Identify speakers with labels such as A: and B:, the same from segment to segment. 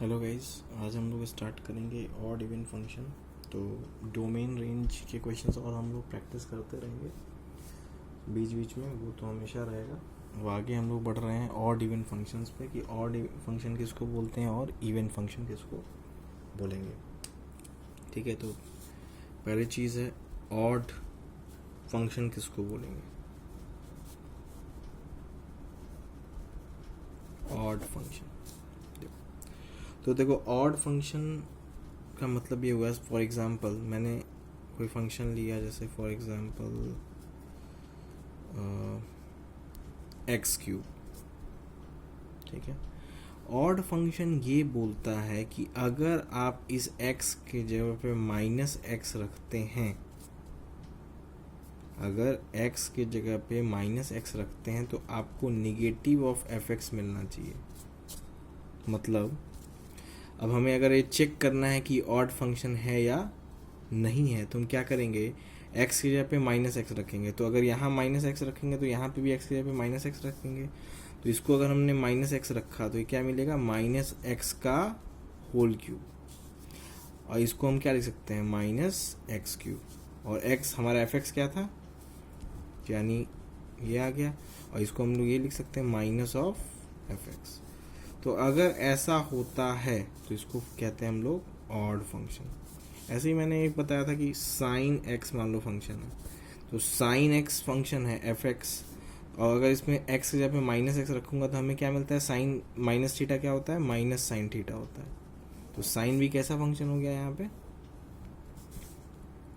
A: Hello guys, आज हम लोग स्टार्ट करेंगे ऑड इवन फंक्शन। तो डोमेन रेंज के क्वेश्चंस और हम लोग प्रैक्टिस करते रहेंगे बीच बीच में, वो तो हमेशा रहेगा। अब आगे हम लोग बढ़ रहे हैं ऑड इवन फंक्शंस पे कि ऑड फंक्शन किसको बोलते हैं और इवन फंक्शन किसको बोलेंगे। ठीक है, तो पहली चीज़ है ऑड फंक्शन किसको बोलेंगे। ऑड फंक्शन, तो देखो ऑड फंक्शन का मतलब ये हुआ, फॉर एग्जांपल मैंने कोई फंक्शन लिया, जैसे फॉर एग्जांपल एक्स क्यूब। ठीक है, ऑड फंक्शन ये बोलता है कि अगर आप इस एक्स के जगह पे माइनस एक्स रखते हैं, अगर एक्स के जगह पे माइनस एक्स रखते हैं तो आपको निगेटिव ऑफ एफ एक्स मिलना चाहिए। मतलब अब हमें अगर ये चेक करना है कि ऑड फंक्शन है या नहीं है, तो हम क्या करेंगे, एक्स की जगह पे माइनस एक्स रखेंगे। तो अगर यहाँ माइनस एक्स रखेंगे तो यहाँ पे भी एक्स की जगह पे माइनस एक्स रखेंगे। तो इसको अगर हमने माइनस एक्स रखा तो ये क्या मिलेगा, माइनस एक्स का होल क्यूब। और इसको हम क्या लिख सकते हैं, माइनस एक्स क्यूब। और एक्स हमारा एफ एक्स क्या था, यानी ये आ गया। और इसको हम लोग ये लिख सकते हैं माइनस ऑफ एफ एक्स। तो अगर ऐसा होता है तो इसको कहते हैं हम लोग ऑड फंक्शन। ऐसे ही मैंने एक बताया था कि साइन एक्स मान लो फंक्शन है, तो साइन एक्स फंक्शन है एफ एक्स, और अगर इसमें एक्स की जगह पे माइनस एक्स रखूंगा तो हमें क्या मिलता है, साइन माइनस थीटा क्या होता है, माइनस साइन थीटा होता है। तो साइन भी कैसा फंक्शन हो गया यहाँ पे,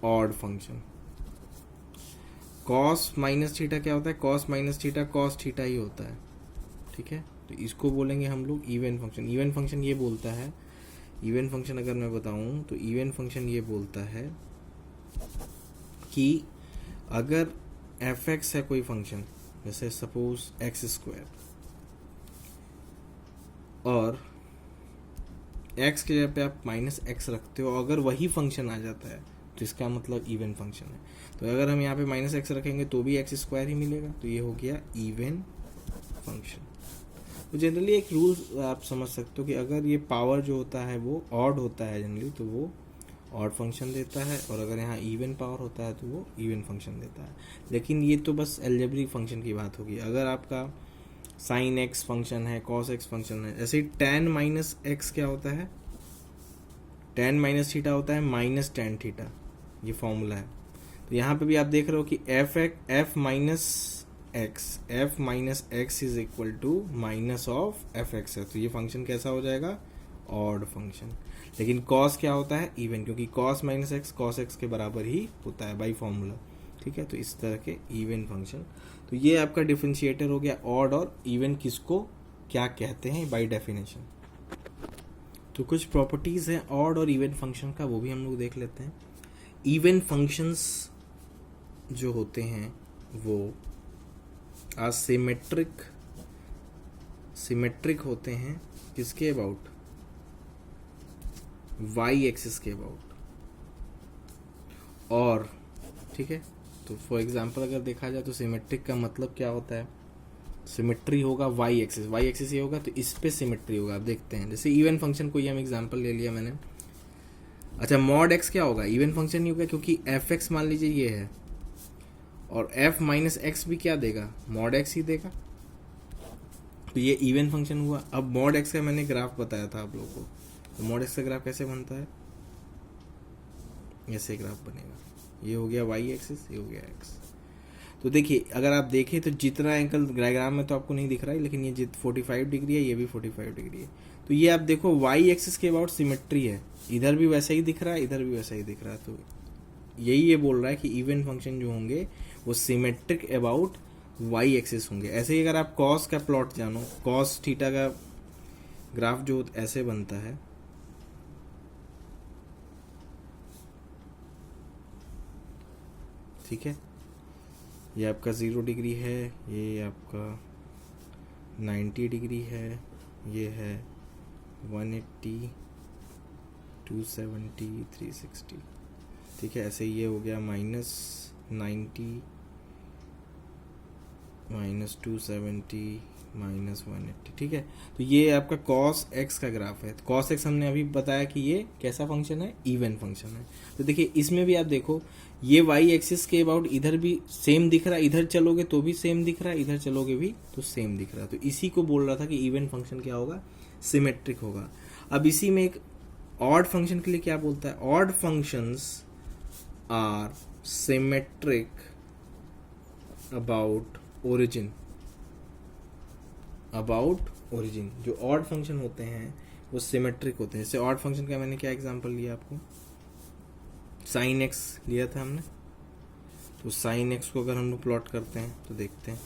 A: odd function. Cos minus theta क्या होता है, cos minus theta cos theta ही होता है। ठीक है, तो इसको बोलेंगे हम लोग इवन फंक्शन। इवन फंक्शन ये बोलता है, इवन फंक्शन अगर मैं बताऊं तो इवन फंक्शन ये बोलता है कि अगर एफ एक्स है कोई फंक्शन, जैसे सपोज एक्स स्क्वायर, और एक्स के जगह पे आप माइनस एक्स रखते हो, अगर वही फंक्शन आ जाता है तो इसका मतलब इवन फंक्शन है। तो अगर हम यहाँ पे माइनस एक्स रखेंगे तो भी एक्स स्क्वायर ही मिलेगा, तो ये हो गया इवन फंक्शन। तो जनरली एक रूल आप समझ सकते हो कि अगर ये पावर जो होता है वो ऑड होता है जनरली, तो वो ऑड फंक्शन देता है, और अगर यहाँ इवन पावर होता है तो वो इवन फंक्शन देता है। लेकिन ये तो बस अलजेब्रिक फंक्शन की बात होगी। अगर आपका साइन एक्स फंक्शन है, कॉस एक्स फंक्शन है, ऐसे ही टेन माइनस एक्स क्या होता है, टेन माइनस थीटा होता है माइनस टेन थीटा, ये फॉर्मूला है। तो यहाँ पे भी आप देख रहे हो कि f minus x is equal to minus of f x है, तो ये फंक्शन कैसा हो जाएगा, ऑड फंक्शन। लेकिन कॉस क्या होता है, इवन, क्योंकि cos minus x cos x के बराबर ही होता है बाई फॉर्मूला। ठीक है, तो इस तरह के इवन फंक्शन। तो ये आपका डिफरेंशिएटर हो गया, ऑड और इवन किसको क्या कहते हैं बाई डेफिनेशन। तो कुछ प्रॉपर्टीज हैं ऑड और इवन फंक्शन का, वो भी हम लोग देख लेते हैं। इवन फंक्शंस जो होते हैं वो सिमेट्रिक होते हैं, किसके अबाउट, वाई एक्सिस के अबाउट। और ठीक है, तो फॉर एग्जांपल अगर देखा जाए तो सिमेट्रिक का मतलब क्या होता है, सिमेट्री होगा वाई एक्सिस ये होगा तो इस पे सिमेट्री होगा। आप देखते हैं जैसे इवन फंक्शन को ही हम एग्जांपल ले लिया मैंने। अच्छा, मॉड एक्स क्या होगा, इवन फंक्शन नहीं होगा, क्योंकि एफ एक्स मान लीजिए ये है, और एफ माइनस एक्स भी क्या देगा, मॉड एक्स ही देगा, तो ये इवन फंक्शन हुआ। अब मॉड एक्स का मैंने ग्राफ बताया था आप लोगों को, तो मॉड एक्स का ग्राफ कैसे बनता है, ऐसे ग्राफ बनेगा, ये हो गया वाई एक्सिस, ये हो गया एक्स। तो देखिए अगर आप देखें तो जितना एंगल डायग्राम में तो आपको नहीं दिख रहा है, लेकिन ये 45 डिग्री है, ये भी 45 डिग्री है। तो ये आप देखो वाई एक्सिस के अबाउट सिमेट्री है, इधर भी वैसा ही दिख रहा है, इधर भी वैसा ही दिख रहा है। तो यही ये बोल रहा है कि इवन फंक्शन जो होंगे वो सिमेट्रिक अबाउट वाई एक्सिस होंगे। ऐसे ही अगर आप कॉस का प्लॉट जानो, कॉस थीटा का ग्राफ जो ऐसे बनता है, ठीक है, ये आपका 0 डिग्री है, ये आपका 90 डिग्री है, ये है 180, 270, 360। ठीक है, ऐसे ये हो गया माइनस 90, -270, -180, ठीक है। तो ये आपका cos x का ग्राफ है। तो cos x हमने अभी बताया कि ये कैसा फंक्शन है, इवन फंक्शन है। तो देखिए इसमें भी आप देखो ये y एक्सिस के अबाउट इधर भी सेम दिख रहा है, इधर चलोगे तो भी सेम दिख रहा है, इधर चलोगे भी तो सेम दिख रहा है। तो इसी को बोल रहा था कि इवन फंक्शन क्या होगा, सिमेट्रिक होगा। अब इसी में एक ऑड फंक्शन के लिए क्या बोलता है, odd functions are symmetric about origin. About origin जो ऑड फंक्शन होते हैं वो सिमेट्रिक होते हैं। जैसे ऑड फंक्शन का मैंने क्या एग्जांपल लिया आपको, साइन एक्स लिया था हमने। तो साइन एक्स को अगर हम लोग प्लॉट करते हैं तो देखते हैं,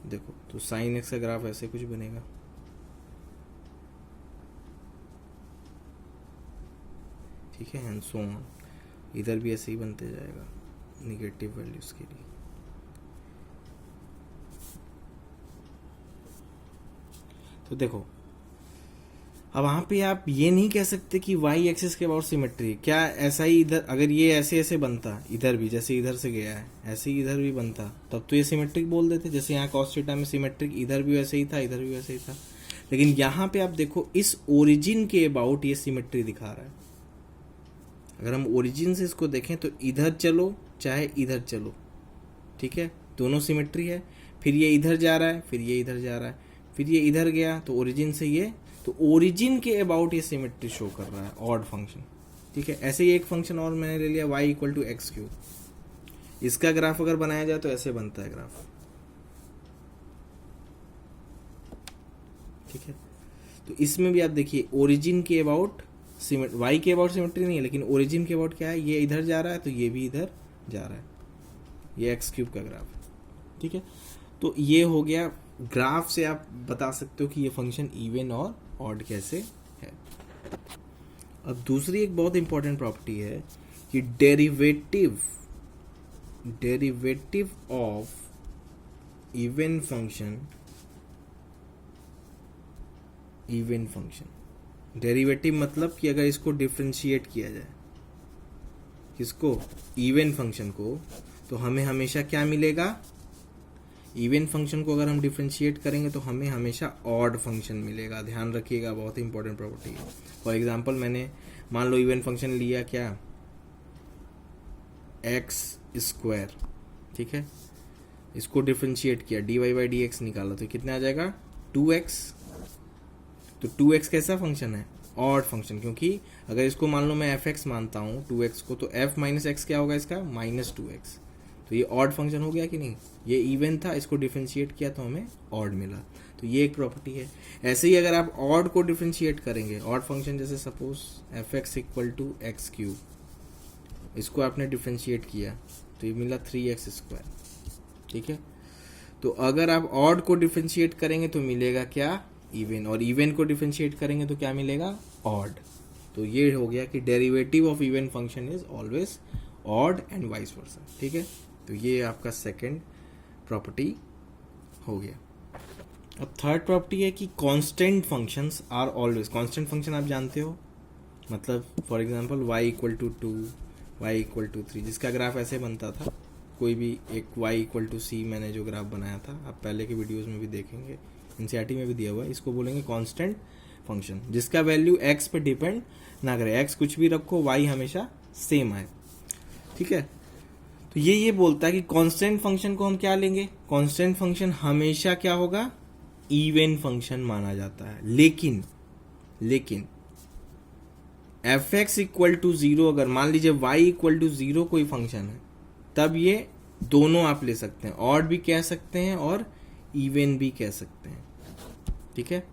A: देखो तो साइन एक्स का ग्राफ ऐसे कुछ बनेगा, ठीक है, एंड सो ऑन। इधर भी ऐसे ही बनते जाएगा निगेटिव वैल्यूज के लिए। तो देखो अब वहां पे आप ये नहीं कह सकते कि वाई एक्सिस के अबाउट सिमेट्री, क्या ऐसा ही इधर अगर ये ऐसे ऐसे बनता, इधर भी जैसे इधर से गया है ऐसे ही इधर भी बनता, तब तो ये सिमेट्रिक बोल देते। जैसे यहाँ कॉस थीटा में सिमेट्रिक, इधर भी वैसे ही था, इधर भी वैसे ही था। लेकिन यहाँ पे आप देखो इस ओरिजिन के अबाउट ये सिमेट्री दिखा रहा है। अगर हम ओरिजिन से इसको देखें तो इधर चलो चाहे इधर चलो, ठीक है, दोनों सिमेट्री है। फिर ये इधर जा रहा है, फिर ये इधर जा रहा है, फिर ये इधर गया, तो ओरिजिन से ये, तो ओरिजिन के अबाउट ये सिमेट्री शो कर रहा है ऑड फंक्शन, ठीक है। ऐसे ही एक फंक्शन और मैंने ले लिया y equal to x cube. इसका ग्राफ अगर बनाया जाए तो ऐसे बनता है ग्राफ, ठीक है। तो इसमें भी आप देखिए ओरिजिन के अबाउट y के अबाउट सिमेट्री नहीं है, लेकिन ओरिजिन के अबाउट क्या है, ये इधर जा रहा है तो ये भी इधर जा रहा है, ये एक्स क्यूब का ग्राफ, ठीक है। तो ये हो गया, ग्राफ से आप बता सकते हो कि ये फंक्शन इवन और ऑड कैसे है। अब दूसरी एक बहुत इंपॉर्टेंट प्रॉपर्टी है कि derivative of even function, derivative मतलब कि अगर इसको डिफरेंशिएट किया जाए, किसको, इवन फंक्शन को, तो हमें हमेशा क्या मिलेगा, इवन फंक्शन को अगर हम डिफरेंशिएट करेंगे तो हमें हमेशा ऑड फंक्शन मिलेगा। ध्यान रखिएगा, बहुत ही इंपॉर्टेंट प्रॉपर्टी है। फॉर एग्जांपल मैंने मान लो इवन फंक्शन लिया क्या, एक्स स्क्वायर, ठीक है, इसको डिफरेंशिएट किया, dy बाई डी एक्स निकाला तो कितना आ जाएगा 2x। तो 2x कैसा फंक्शन है, ऑड फंक्शन, क्योंकि अगर इसको मान लो मैं fx मानता हूँ 2x को, तो f माइनस एक्स क्या होगा इसका, -2x। तो ये ऑड फंक्शन हो गया कि नहीं, ये इवन था, इसको डिफरेंशिएट किया तो हमें ऑड मिला। तो ये एक प्रॉपर्टी है। ऐसे ही अगर आप ऑड को डिफरेंशिएट करेंगे, ऑड फंक्शन जैसे suppose fx equal to x cube, इसको आपने डिफरेंशिएट किया तो ये मिला 3x स्क्वायर, ठीक है। तो अगर आप ऑड को डिफरेंशिएट करेंगे तो मिलेगा क्या, इवन, और इवन को डिफरेंशिएट करेंगे तो क्या मिलेगा, ऑड। तो ये हो गया कि derivative of even function is always odd and vice versa, ठीक है। तो ये आपका सेकंड प्रॉपर्टी हो गया। अब थर्ड प्रॉपर्टी है कि constant functions are always, constant function आप जानते हो, मतलब for example y equal to 2, y equal to 3, जिसका ग्राफ ऐसे बनता था, कोई भी एक y इक्वल टू c मैंने जो ग्राफ बनाया था, आप पहले के वीडियोस में भी देखेंगे, एनसीईआरटी में भी दिया हुआ है, इसको बोलेंगे कांस्टेंट फंक्शन, जिसका वैल्यू x पे डिपेंड ना करे, x कुछ भी रखो y हमेशा सेम आए, ठीक है। तो ये बोलता है कि कांस्टेंट फंक्शन को हम क्या लेंगे, कांस्टेंट फंक्शन हमेशा क्या होगा, इवन फंक्शन माना जाता है। लेकिन fx इक्वल टू 0, अगर मान लीजिए y इक्वल टू 0 कोई फंक्शन है, तब ये दोनों आप ले सकते हैं, ऑड भी कह सकते हैं और इवन भी कह सकते हैं, ठीक है।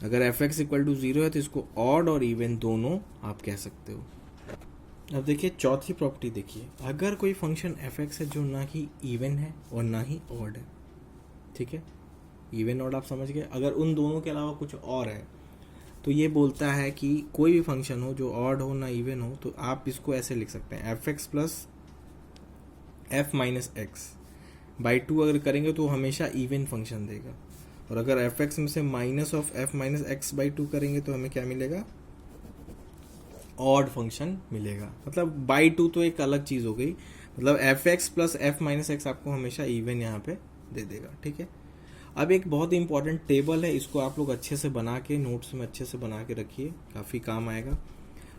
A: अगर fx इक्वल टू 0 है तो इसको ऑड और इवन दोनों आप कह सकते हो। अब देखिए चौथी प्रॉपर्टी देखिए, अगर कोई फंक्शन fx है जो ना ही इवन है और ना ही ऑड है, ठीक है, इवन ऑड आप समझ गए, अगर उन दोनों के अलावा कुछ और है तो ये बोलता है कि कोई भी फंक्शन हो जो ऑड हो ना इवन हो, तो आप इसको ऐसे लिख सकते हैं, fx plus f minus x by 2 अगर करेंगे तो हमेशा इवन फंक्शन देगा, और अगर fx में से minus of f minus x by 2 करेंगे तो हमें क्या मिलेगा, ऑड फंक्शन मिलेगा। मतलब बाई 2 तो एक अलग चीज हो गई, मतलब fx plus f minus x आपको हमेशा इवन यहाँ पे दे देगा, ठीक है। अब एक बहुत ही इंपॉर्टेंट टेबल है, इसको आप लोग अच्छे से बना के नोट्स में अच्छे से बना के रखिए, काफ़ी काम आएगा।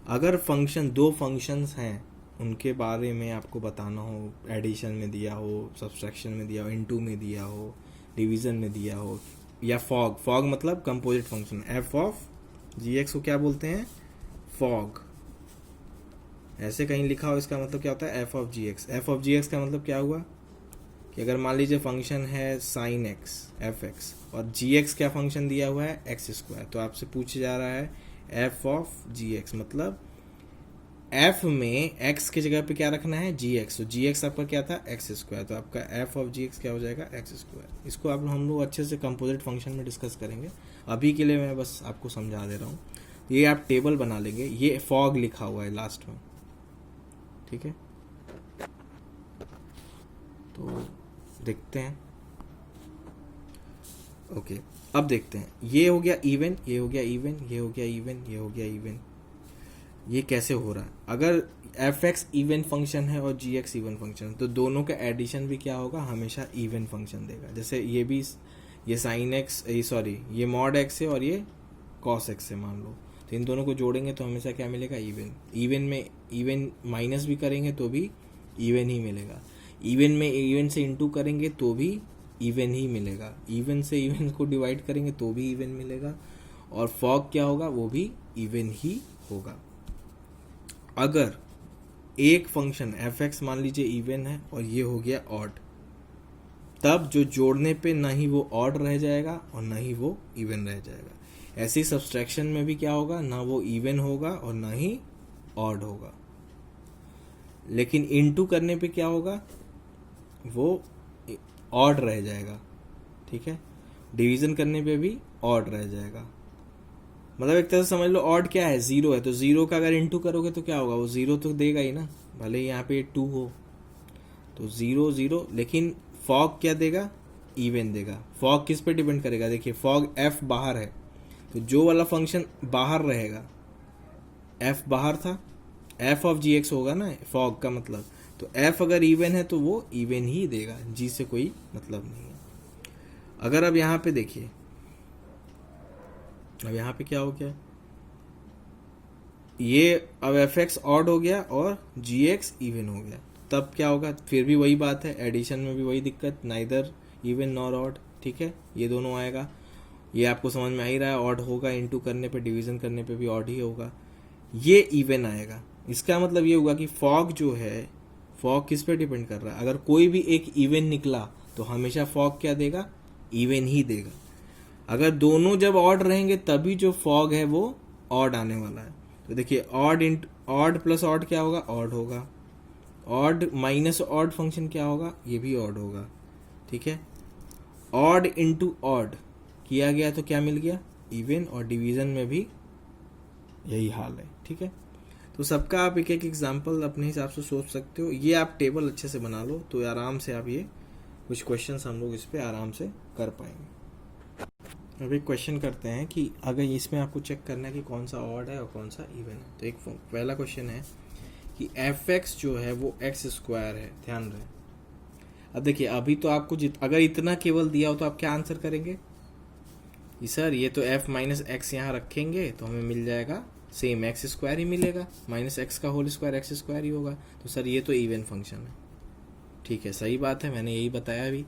A: अगर फंक्शन, दो फंक्शंस हैं उनके बारे में आपको बताना हो, एडिशन में दिया हो, सब्सट्रैक्शन में दिया हो, इनटू में दिया हो, डिवीजन में दिया हो, या फॉग, फॉग मतलब composite function, f of g x को क्या बोलते हैं, फॉग। ऐसे कहीं लिखा हो इसका मतलब क्या होता है, f of g x. F of g x का मतलब क्या हुआ कि अगर मान लीजिए फंक्शन है साइन एक्स एफ एक्स और जी एक्स क्या फंक्शन दिया हुआ है एक्स स्क्वायर, तो आपसे पूछा जा रहा है एफ ऑफ जी एक्स, मतलब एफ में एक्स की जगह पे क्या रखना है, जी एक्स। तो जी एक्स आपका क्या था, एक्स स्क्वायर, तो आपका एफ ऑफ जी एक्स क्या हो जाएगा, एक्स स्क्वायर। इसको आप हम लोग अच्छे से कंपोजिट फंक्शन में डिस्कस करेंगे, अभी के लिए मैं बस आपको समझा दे रहा हूँ। ये आप टेबल बना लेंगे, ये फॉग लिखा हुआ है लास्ट में, ठीक है। तो देखते हैं, ओके। अब देखते हैं, ये हो गया इवन, ये हो गया इवन, ये हो गया इवन, ये हो गया इवन। ये कैसे हो रहा है, अगर एफ एक्स इवन फंक्शन है और जी एक्स इवन फंक्शन, तो दोनों का एडिशन भी क्या होगा, हमेशा इवन फंक्शन देगा। जैसे ये भी, ये साइन एक्स, सॉरी ये मॉड एक्स है और ये कॉस एक्स है मान लो, तो इन दोनों को जोड़ेंगे तो हमेशा क्या मिलेगा, इवन। इवन में इवन माइनस भी करेंगे तो भी इवन ही मिलेगा, इवन में इवन से इंटू करेंगे तो भी इवन ही मिलेगा, इवन से इवन को डिवाइड करेंगे तो भी इवन मिलेगा, और फॉग क्या होगा, वो भी इवन ही होगा। अगर एक फंक्शन एफ एक्स मान लीजिए इवन है और ये हो गया ऑड, तब जो जोड़ने पे ना ही वो ऑड रह जाएगा और ना ही वो इवन रह जाएगा। ऐसे ही सब्सट्रैक्शन में भी क्या होगा, ना वो इवन होगा और ना ही ऑड होगा। लेकिन इनटू करने पे क्या होगा, वो ऑड रह जाएगा, ठीक है। डिवीजन करने पे भी ऑड रह जाएगा। मतलब एक तरह से समझ लो ऑड क्या है, जीरो है, तो जीरो का अगर इनटू करोगे तो क्या होगा, वो जीरो तो देगा ही ना, भले यहाँ पे 2 हो, तो जीरो जीरो। लेकिन फॉग क्या देगा, इवन देगा। फॉग किस पे डिपेंड करेगा, देखिए फॉग एफ बाहर है, तो जो वाला फंक्शन बाहर रहेगा, एफ बाहर था, एफ ऑफ जी एक्स होगा ना फॉग का मतलब, तो एफ अगर इवन है तो वो इवन ही देगा, जी से कोई मतलब नहीं है। अगर अब यहाँ पे देखिए, अब यहाँ पे क्या हो गया, ये अब एफ एक्स ऑड हो गया और जी एक्स इवन हो गया, तब क्या होगा, फिर भी वही बात है, एडिशन में भी वही दिक्कत, नाइदर इवन नॉर ऑड, ठीक है। ये दोनों आएगा, ये आपको समझ में आ ही रहा है, ऑड होगा, इनटू करने पे डिवीजन करने पे भी ऑड ही होगा, ये इवन आएगा। इसका मतलब ये होगा कि फॉग जो है, फॉग किस पे डिपेंड कर रहा है, अगर कोई भी एक इवन निकला तो हमेशा फॉग क्या देगा, इवन ही देगा। अगर दोनों जब ऑड रहेंगे तभी जो फॉग है वो ऑड आने वाला है। तो देखिए ऑड प्लस ऑड क्या होगा, ऑड होगा, ऑड माइनस ऑड फंक्शन क्या होगा, ये भी ऑड होगा, ठीक है। ऑड इंटू ऑड किया गया तो क्या मिल गया, इवन, और डिवीजन में भी यही हाल है, ठीक है। तो सबका आप एक एक एग्जाम्पल अपने हिसाब से सोच सकते हो। ये आप टेबल अच्छे से बना लो तो आराम से आप ये कुछ क्वेश्चंस हम लोग इस पे आराम से कर पाएंगे। अब एक क्वेश्चन करते हैं कि अगर इसमें आपको चेक करना है कि कौन सा ऑड है और कौन सा इवन है। तो एक पहला क्वेश्चन है कि एफ एक्स जो है वो एक्स स्क्वायर है, ध्यान रहे। अब देखिए अभी तो आपको अगर इतना केवल दिया हो तो आप क्या आंसर करेंगे कि सर ये तो एफ माइनस एक्स यहाँ रखेंगे तो हमें मिल जाएगा सेम एक्स स्क्वायर ही मिलेगा, माइनस एक्स का होल स्क्वायर एक्स स्क्वायर ही होगा, तो सर ये तो इवन फंक्शन है। ठीक है, सही बात है, मैंने यही बताया अभी।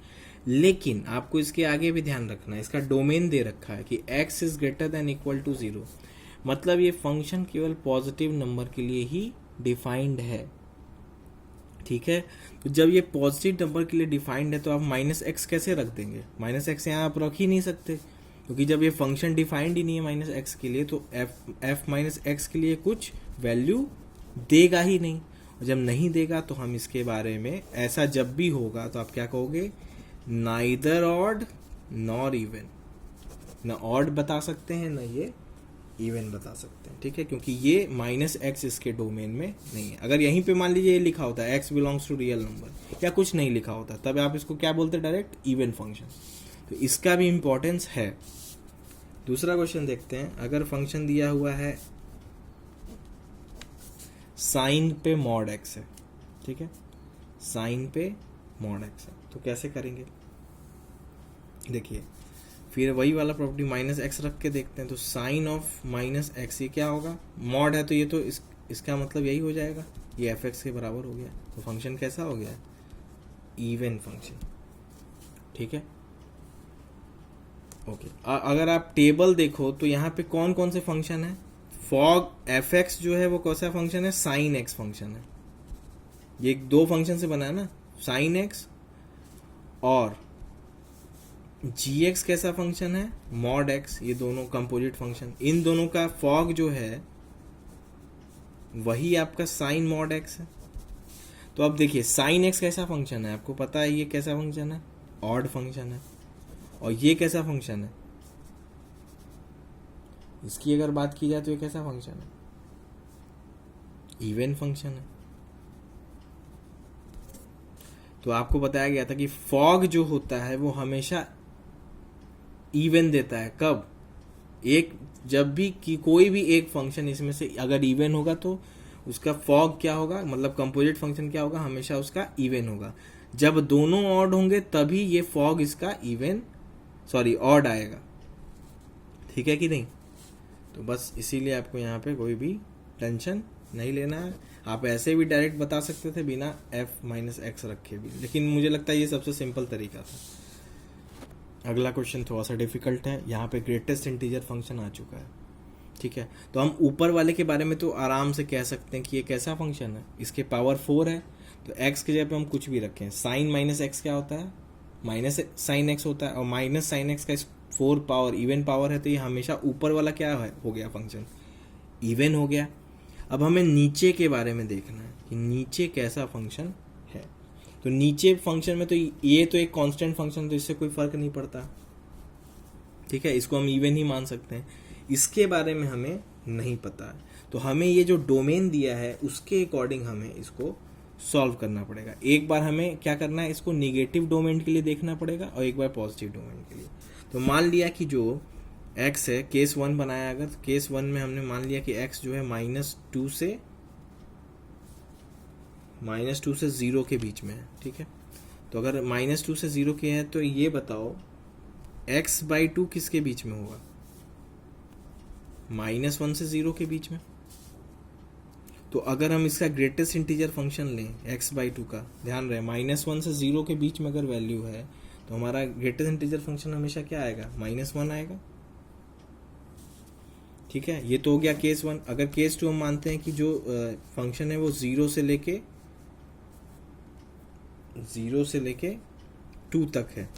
A: लेकिन आपको इसके आगे भी ध्यान रखना है, इसका डोमेन दे रखा है कि x is greater than equal to 0, मतलब ये फंक्शन केवल पॉजिटिव नंबर के लिए ही डिफाइंड है, ठीक है। तो जब ये पॉजिटिव नंबर के लिए डिफाइंड है तो आप माइनस एक्स कैसे रख देंगे, माइनस एक्स यहाँ आप रख ही नहीं सकते, क्योंकि जब ये फंक्शन डिफाइंड ही नहीं है माइनस एक्स के लिए तो एफ माइनस एक्स के लिए कुछ वैल्यू देगा ही नहीं, और जब नहीं देगा तो हम इसके बारे में, ऐसा जब भी होगा तो आप क्या कहोगे, नाइदर ऑड नॉर इवन, ना ऑड बता सकते हैं ना ये इवन बता सकते हैं, ठीक है, क्योंकि ये माइनस एक्स इसके डोमेन में नहीं है। अगर यहीं पे मान लीजिए ये लिखा होता है x belongs to real number या कुछ नहीं लिखा होता, तब आप इसको क्या बोलते डायरेक्ट इवन फंक्शन, तो इसका भी इंपॉर्टेंस है। दूसरा क्वेश्चन देखते हैं, अगर फंक्शन दिया हुआ है साइन पे मॉड एक्स है, ठीक है, साइन पे मॉड एक्स है, तो कैसे करेंगे। देखिए फिर वही वाला प्रॉपर्टी माइनस एक्स रख के देखते हैं, तो साइन ऑफ माइनस एक्स ये क्या होगा, मॉड है तो ये तो इसका मतलब यही हो जाएगा, ये एफ एक्स के बराबर हो गया। तो फंक्शन कैसा हो गया, इवन फंक्शन। ठीक है, ओके। अगर आप टेबल देखो तो यहाँ पे कौन कौन से फंक्शन है, फॉग एफ एक्स जो है वो कैसा फंक्शन है, साइन एक्स फंक्शन है। ये दो फंक्शन से बना है ना, साइन एक्स, और जी एक्स कैसा फंक्शन है, मॉड एक्स, ये दोनों कंपोजिट फंक्शन। इन दोनों का फॉग जो है वही आपका साइन मॉड एक्स है। तो अब देखिए साइन एक्स कैसा फंक्शन है, आपको पता है ये कैसा फंक्शन है, ऑड फंक्शन है। और ये कैसा फंक्शन है, इसकी अगर बात की जाए तो ये कैसा फंक्शन है, इवन फंक्शन है। तो आपको बताया गया था कि फॉग जो होता है वो हमेशा इवन देता है। कब, एक जब भी कि कोई भी एक फंक्शन इसमें से अगर इवन होगा तो उसका फॉग क्या होगा, मतलब कंपोजिट फंक्शन क्या होगा, हमेशा उसका इवन होगा। जब दोनों ऑड होंगे तभी ये फॉग इसका इवन ऑड आएगा। ठीक है कि नहीं। तो बस इसीलिए आपको यहाँ पे कोई भी टेंशन नहीं लेना है। आप ऐसे भी डायरेक्ट बता सकते थे बिना f माइनस एक्स रखे भी, लेकिन मुझे लगता है ये सबसे सिंपल तरीका था। अगला क्वेश्चन थोड़ा सा डिफिकल्ट है, यहाँ पे ग्रेटेस्ट इंटीजर फंक्शन आ चुका है। ठीक है, तो हम ऊपर वाले के बारे में तो आराम से कह सकते हैं कि ये कैसा फंक्शन है, इसके पावर 4 है, तो x की जगह पे हम कुछ भी रखें। साइन माइनस एक्स क्या होता है, माइनस साइन एक्स होता है, और माइनस साइन एक्स का 4 पावर इवन पावर है, तो ये हमेशा ऊपर वाला क्या है, हो गया फंक्शन इवन हो गया। अब हमें नीचे के बारे में देखना है कि नीचे कैसा फंक्शन है। तो नीचे फंक्शन में तो ये तो एक कांस्टेंट फंक्शन, तो इससे कोई फर्क नहीं पड़ता। ठीक है, इसको हम इवन ही मान सकते हैं। इसके बारे में हमें नहीं पता है, तो हमें ये जो डोमेन दिया है उसके अकॉर्डिंग हमें इसको सॉल्व करना पड़ेगा। एक बार हमें क्या करना है, इसको निगेटिव डोमेन के लिए देखना पड़ेगा और एक बार पॉजिटिव डोमेन के लिए। तो मान लिया कि जो x है, केस 1 बनाया, अगर केस 1 में हमने मान लिया कि x जो है -2 से 0 के बीच में है। ठीक है, तो अगर -2 से 0 के है तो ये बताओ x/2 किसके बीच में होगा, -1 से 0 के बीच में। तो अगर हम इसका ग्रेटेस्ट इंटीजर फंक्शन लें x/2 का, ध्यान रहे -1 से 0 के बीच में अगर वैल्यू है तो हमारा ग्रेटेस्ट इंटीजर फंक्शन हमेशा क्या आएगा, -1 आएगा। ठीक है, ये तो हो गया केस 1। अगर केस 2 हम मानते हैं कि जो फंक्शन है वो 0 से लेके 2 तक है,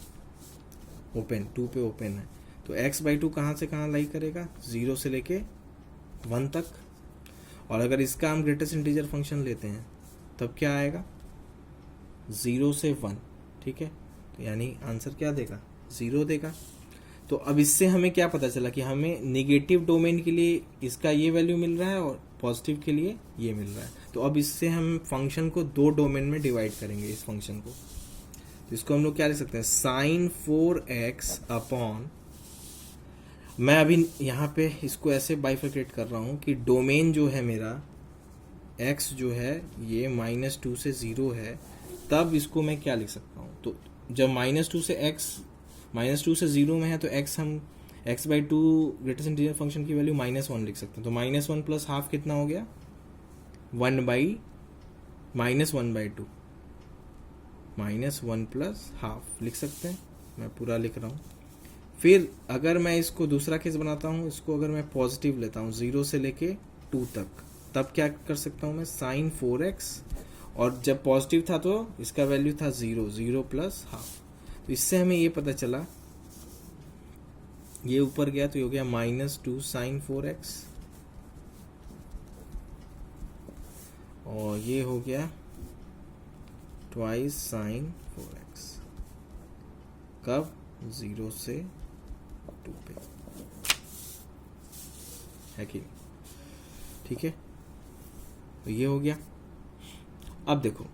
A: ओपन 2 पे ओपन है, तो x/2 कहाँ से कहाँ लाई करेगा, 0 से लेके 1 तक। और अगर इसका हम ग्रेटेस्ट इंटीजर फंक्शन लेते हैं तब क्या आएगा, 0 से 1। ठीक है, तो यानी आंसर क्या देगा, 0 देगा। तो अब इससे हमें क्या पता चला कि हमें नेगेटिव डोमेन के लिए इसका ये वैल्यू मिल रहा है और पॉजिटिव के लिए ये मिल रहा है। तो अब इससे हम फंक्शन को 2 डोमेन में डिवाइड करेंगे इस फंक्शन को। तो इसको हम लोग क्या लिख सकते हैं, साइन 4x अपॉन, मैं अभी यहाँ पे इसको ऐसे बाइफरकेट कर रहा हूँ कि डोमेन जो है मेरा x जो है ये -2 से 0 है, तब इसको मैं क्या लिख सकता हूँ। तो जब -2 से 0 में है तो x हम x/2 ग्रेटेस्ट इंटीजर फंक्शन की वैल्यू -1 लिख सकते हैं। तो -1 प्लस हाफ कितना हो गया, -1/2, -1 प्लस हाफ लिख सकते हैं। मैं पूरा लिख रहा हूँ। फिर अगर मैं इसको दूसरा केस बनाता हूँ, इसको अगर मैं पॉजिटिव लेता हूँ 0 से लेके 2 तक, तब क्या कर सकता हूँ मैं, साइन 4x, और जब पॉजिटिव था तो इसका वैल्यू था 0 प्लस हाफ। तो इससे हमें ये पता चला, ये ऊपर गया तो ये हो गया -2 साइन 4x, और ये हो गया ट्वाइस साइन 4x, कब, 0 से 2 पे, है कि नहीं। ठीक है, तो ये हो गया। अब देखो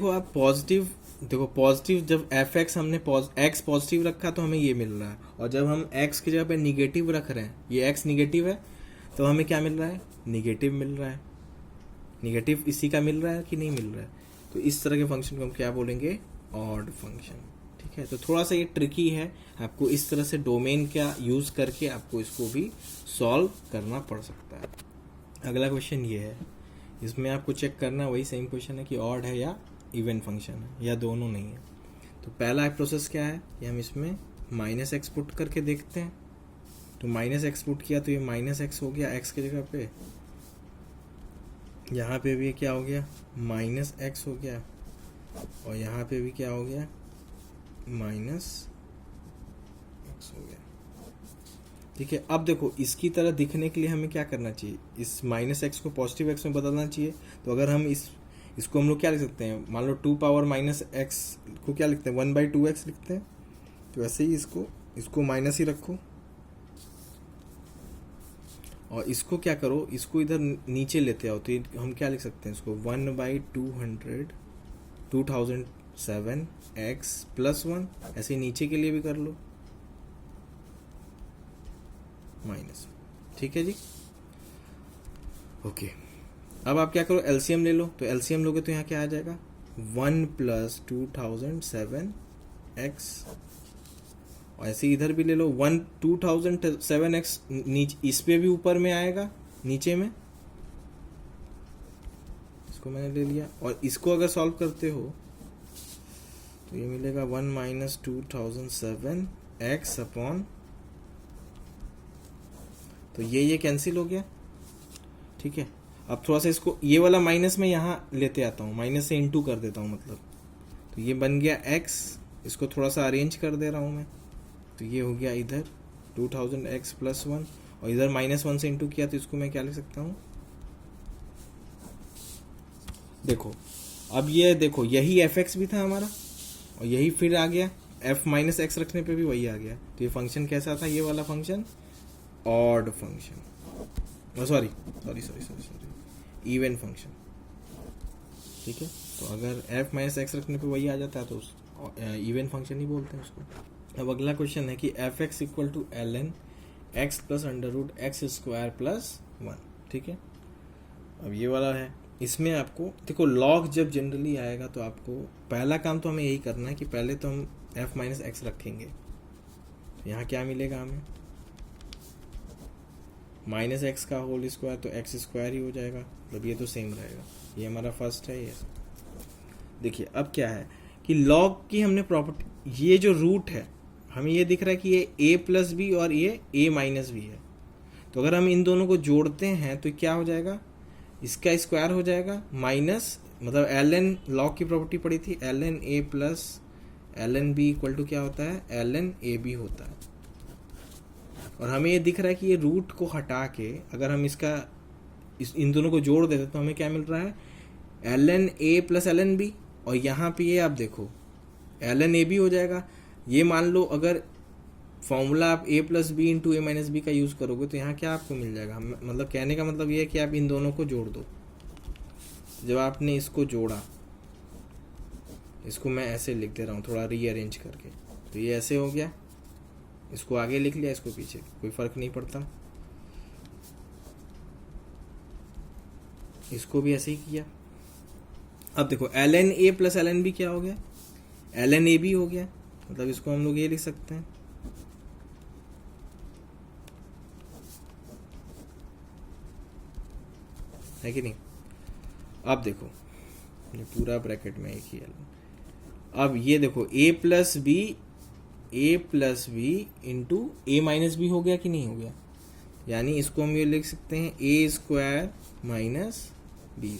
A: आप पॉजिटिव, देखो पॉजिटिव जब f(x) हमने x पॉजिटिव रखा तो हमें ये मिल रहा है, और जब हम x की जगह पे निगेटिव रख रहे हैं, ये x निगेटिव है, तो हमें क्या मिल रहा है, निगेटिव मिल रहा है। निगेटिव इसी का मिल रहा है कि नहीं मिल रहा है। तो इस तरह के फंक्शन को हम क्या बोलेंगे, ऑड फंक्शन। ठीक है। है, तो थोड़ा सा ये ट्रिकी है, आपको इस तरह से डोमेन का यूज़ करके आपको इसको भी सॉल्व करना पड़ सकता है। अगला क्वेश्चन ये है, इसमें आपको चेक करना वही सेम क्वेश्चन है कि ऑड है या इवन फंक्शन है या दोनों नहीं है। तो पहला प्रोसेस क्या है कि हम इसमें माइनस एक्स पुट करके देखते हैं। तो माइनस एक्स पुट किया तो ये माइनस एक्स हो गया एक्स की जगह पे, यहाँ पे भी क्या हो गया माइनस एक्स हो गया, और यहाँ पे भी क्या हो गया माइनस एक्स हो गया। ठीक है, अब देखो इसकी तरह दिखने के लिए हमें क्या करना चाहिए, इस माइनस एक्स को पॉजिटिव एक्स में बदलना चाहिए। तो अगर हम इसको हम लोग क्या लिख सकते हैं, मान लो 2 पावर माइनस एक्स को क्या लिखते हैं 1/2x लिखते हैं। तो ऐसे ही इसको माइनस ही रखो, और इसको क्या करो, इसको इधर नीचे लेते आओ। तो हम क्या लिख सकते हैं इसको 1/2007x + 1, ऐसे नीचे के लिए भी कर लो माइनस। ठीक है जी, ओके। अब आप क्या करो, एलसीएम ले लो। तो एलसीएम लोगे तो यहाँ क्या आ जाएगा 1 + 2007x, और ऐसे इधर भी ले लो 2007x, नीचे इस पे भी ऊपर में आएगा नीचे में, इसको मैंने ले लिया। और इसको अगर सॉल्व करते हो तो ये मिलेगा 1 - 2007x अपॉन, तो ये कैंसिल हो गया। ठीक है, अब थोड़ा सा इसको ये वाला माइनस में यहाँ लेते आता हूँ, माइनस से इनटू कर देता हूँ मतलब। तो ये बन गया x, इसको थोड़ा सा अरेंज कर दे रहा हूँ मैं। तो ये हो गया इधर 2000x + 1, और इधर -1 से इंटू किया, तो इसको मैं क्या लिख सकता हूँ, देखो अब ये देखो यही fx भी था हमारा, और यही फिर आ गया f - x रखने पे भी वही आ गया। तो ये फंक्शन कैसा था, ये वाला function odd function, sorry even function. ठीक है, तो अगर f - x रखने पे वही आ जाता है तो इवन फंक्शन ही बोलते हैं उसको। अब अगला क्वेश्चन है कि fx = ln x + √x² + 1। ठीक है, अब ये वाला है, इसमें आपको देखो लॉग जब जनरली आएगा तो आपको पहला काम तो हमें यही करना है कि पहले तो हम f - x रखेंगे। यहाँ क्या मिलेगा हमें -x का होल स्क्वायर, तो x² ही हो जाएगा, मतलब ये तो सेम रहेगा। ये हमारा फर्स्ट है। ये देखिए अब क्या है कि लॉग की हमने प्रॉपर्टी, ये जो रूट है हमें ये दिख रहा है कि ये a + b और ये a - b है। तो अगर हम इन दोनों को जोड़ते हैं तो क्या हो जाएगा, इसका स्क्वायर हो जाएगा माइनस, मतलब ln लॉग की प्रॉपर्टी पड़ी थी ln a + ln b = क्या होता है ln ab होता है। और हमें ये दिख रहा है कि ये रूट को हटा के अगर हम इन दोनों को जोड़ देते तो हमें क्या मिल रहा है ln a + ln b, और यहाँ पे ये आप देखो ln ab हो जाएगा। ये मान लो अगर फॉर्मूला आप a + b × a - b का यूज़ करोगे तो यहाँ क्या आपको मिल जाएगा, मतलब कहने का मतलब ये है कि आप इन दोनों को जोड़ दो। जब आपने इसको जोड़ा, इसको मैं ऐसे लिख दे रहा हूँ थोड़ा रीअरेंज करके, तो ये ऐसे हो गया, इसको आगे लिख लिया, इसको पीछे, कोई फर्क नहीं पड़ता। इसको भी ऐसे ही किया। अब देखो ln a + ln b क्या हो गया ln ab हो गया, मतलब इसको हम लोग ये लिख सकते हैं है कि नहीं। अब देखो ये पूरा ब्रैकेट में एक ही ln, अब ये देखो a + b × a - b हो गया कि नहीं हो गया, यानी इसको हम ये लिख सकते हैं a² - b²।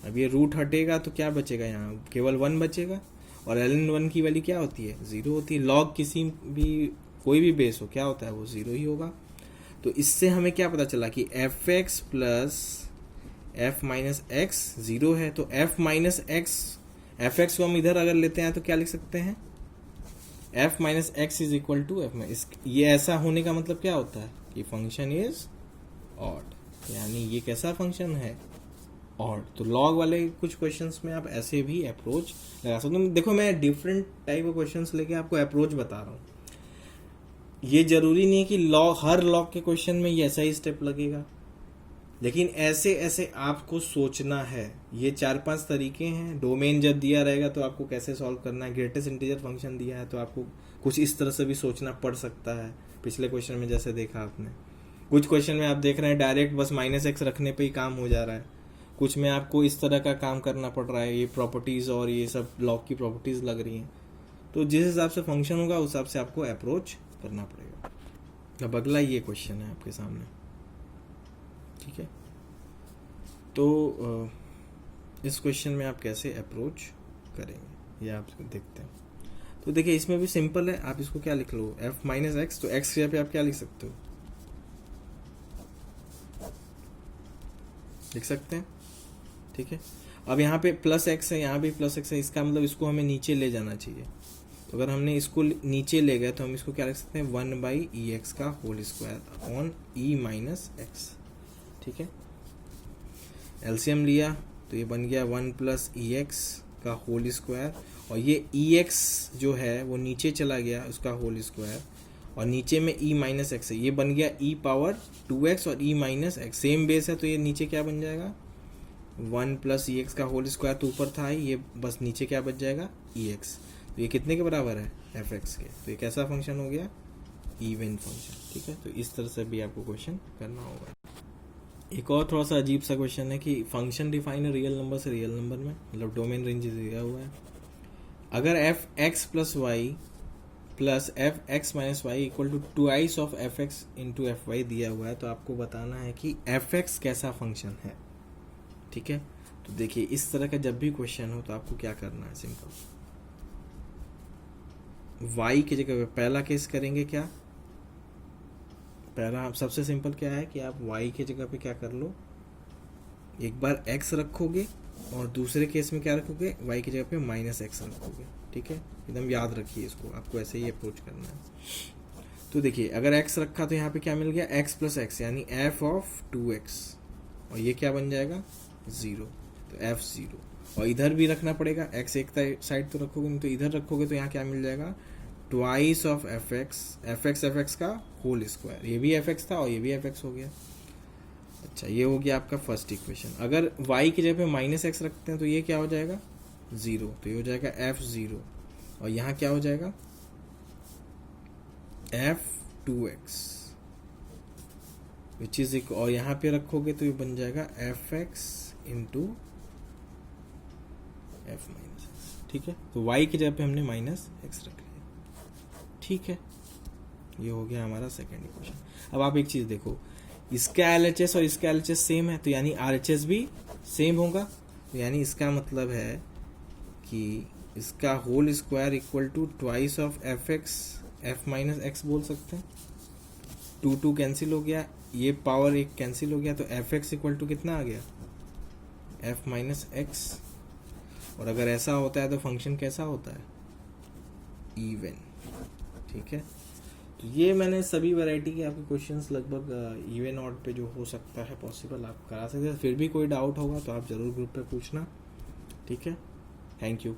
A: अब ये रूट हटेगा तो क्या बचेगा, यहाँ केवल 1 बचेगा, और ln 1 की वैल्यू क्या होती है 0 होती है। लॉग किसी भी कोई भी बेस हो क्या होता है वो 0 ही होगा। तो इससे हमें क्या पता चला कि fx + f - x 0 है। तो f - x, fx को हम इधर अगर लेते हैं तो क्या लिख सकते हैं f - x = f। ये ऐसा होने का मतलब क्या होता है कि फंक्शन इज ऑड, यानी ये कैसा फंक्शन है ऑड। तो लॉग वाले कुछ क्वेश्चंस में आप ऐसे भी अप्रोच लगा सकते हो। देखो मैं डिफरेंट टाइप ऑफ क्वेश्चंस लेके आपको अप्रोच बता रहा हूँ, ये जरूरी नहीं है कि लॉग हर लॉग के क्वेश्चन में ये ऐसा ही स्टेप लगेगा। लेकिन ऐसे ऐसे आपको सोचना है। ये 4-5 तरीके हैं। डोमेन जब दिया रहेगा तो आपको कैसे सॉल्व करना है, ग्रेटेस्ट इंटीजर फंक्शन दिया है तो आपको कुछ इस तरह से भी सोचना पड़ सकता है। पिछले क्वेश्चन में जैसे देखा आपने, कुछ क्वेश्चन में आप देख रहे हैं डायरेक्ट बस -x रखने पे ही काम हो जा रहा है, कुछ में आपको इस तरह का काम करना पड़ रहा है, ये प्रॉपर्टीज़ और ये सब लॉग की प्रॉपर्टीज़ लग रही हैं। तो जिस हिसाब से फंक्शन होगा उस हिसाब से आपको अप्रोच करना पड़ेगा। अब अगला ये क्वेश्चन है आपके सामने, ठीक है। तो इस क्वेश्चन में आप कैसे अप्रोच करेंगे ये आप देखते हैं। तो देखिए इसमें भी सिंपल है, आप इसको क्या लिख लो, f माइनस एक्स, तो x की जगह पे आप क्या लिख सकते हो, लिख सकते हैं, ठीक है। अब यहाँ पे +x है, यहाँ भी +x है, इसका मतलब इसको हमें नीचे ले जाना चाहिए। तो अगर हमने इसको नीचे ले गए तो हम इसको क्या लिख सकते हैं, 1/e(x) का whole square on e minus x, ठीक है। एलसीएम लिया तो ये बन गया 1 + e(x) का होल स्क्वायर, और ये e(x) जो है वो नीचे चला गया उसका होल स्क्वायर, और नीचे में e माइनस एक्स है, ये बन गया e पावर 2x और e minus x, same base है तो ये नीचे क्या बन जाएगा, 1 + e(x) का होल स्क्वायर तो ऊपर था, ये बस नीचे क्या बच जाएगा, e(x). तो ये कितने के बराबर है, f(x) के। तो ये कैसा फंक्शन हो गया, इवन फंक्शन, ठीक है। तो इस तरह से भी आपको क्वेश्चन करना होगा। एक और थोड़ा सा अजीब सा क्वेश्चन है कि फंक्शन डिफाइन है रियल नंबर से रियल नंबर में, मतलब डोमेन रेंज दिया हुआ है। अगर f(x + y + f(x - y) = 2i of f(x × fy) दिया हुआ है, तो आपको बताना है कि f(x) कैसा फंक्शन है, ठीक है। तो देखिए इस तरह का जब भी क्वेश्चन हो तो आपको क्या करना है, सिंपल y की जगह पे पहला केस करेंगे क्या, पहला सबसे सिंपल क्या है कि आप y की जगह पे क्या कर लो, एक बार x रखोगे और दूसरे केस में क्या रखोगे, y की जगह पे -x रखोगे, ठीक है। एकदम याद रखिए इसको, आपको ऐसे ही अप्रोच करना है। तो देखिए अगर x रखा तो यहाँ पे क्या मिल गया, x + x यानी f(2x), और ये क्या बन जाएगा 0, तो f(0), और इधर भी रखना पड़ेगा, x एक साइड तो रखोगे नहीं, तो इधर रखोगे तो यहाँ क्या मिल जाएगा, 2 ऑफ f(x) का होल स्क्वायर, ये भी f(x) था और ये भी f(x) हो गया। अच्छा ये हो गया आपका फर्स्ट इक्वेशन। अगर y की जगह पे -x रखते हैं तो ये क्या हो जाएगा 0, तो ये हो जाएगा f(0), और यहाँ क्या हो जाएगा f(2x) विच इज इक्वल, और यहाँ पे रखोगे तो ये बन जाएगा f(x) × f माइनस एक्स, ठीक है। तो y की जगह पे हमने -x रख लिया, ठीक है। ये हो गया हमारा सेकेंड इक्वेशन। अब आप एक चीज देखो, इसका LHS और इसका LHS सेम है, तो यानी RHS भी सेम होगा, तो यानी इसका मतलब है कि इसका whole square equal to 2 of f minus x बोल सकते हैं। 2 कैंसिल हो गया, ये पावर एक कैंसिल हो गया, तो f(x) इक्वल टू कितना आ गया, f माइनस एक्स। और अगर ऐसा होता है तो फंक्शन कैसा होता है, इवन, ठीक है। तो ये मैंने सभी वैरायटी के आपके क्वेश्चंस लगभग इवन ऑड पे जो हो सकता है पॉसिबल आप करा सकते हैं। फिर भी कोई डाउट होगा तो आप ज़रूर ग्रुप पे पूछना, ठीक है। Thank you.